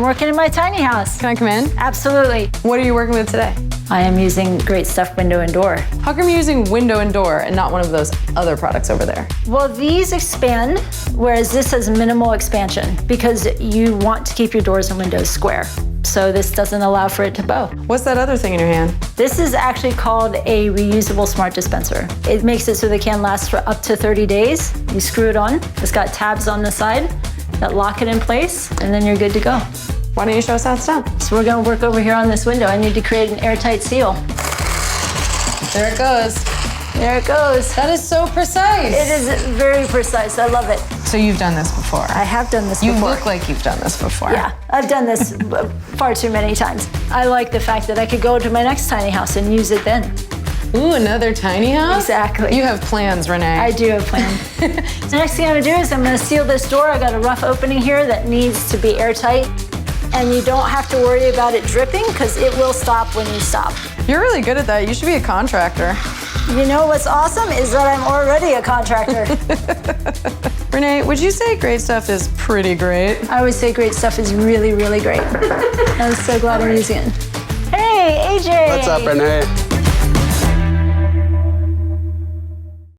working in my tiny house. Can I come in? Absolutely. What are you working with today? I am using Great Stuff window and door. How come you're using window and door and not one of those other products over there? Well, these expand, whereas this has minimal expansion because you want to keep your doors and windows square. So this doesn't allow for it to bow. What's that other thing in your hand? This is actually called a reusable Smart Dispenser. It makes it so they can last for up to 30 days. You screw it on, it's got tabs on the side that lock it in place, and then you're good to go. Why don't you show us how it's done? So we're gonna work over here on this window. I need to create an airtight seal. There it goes. There it goes. That is so precise. It is very precise, I love it. So you've done this before? I have done this before. You look like you've done this before. Yeah, I've done this far too many times. I like the fact that I could go to my next tiny house and use it then. Ooh, another tiny house? Exactly. You have plans, Renee. I do have plans. The next thing I'm gonna do is I'm gonna seal this door. I got a rough opening here that needs to be airtight. And you don't have to worry about it dripping because it will stop when you stop. You're really good at that. You should be a contractor. You know what's awesome is that I'm already a contractor. Renee, would you say Great Stuff is pretty great? I would say Great Stuff is really, really great. I'm so glad I'm using it. Hey, AJ. What's up, Renee?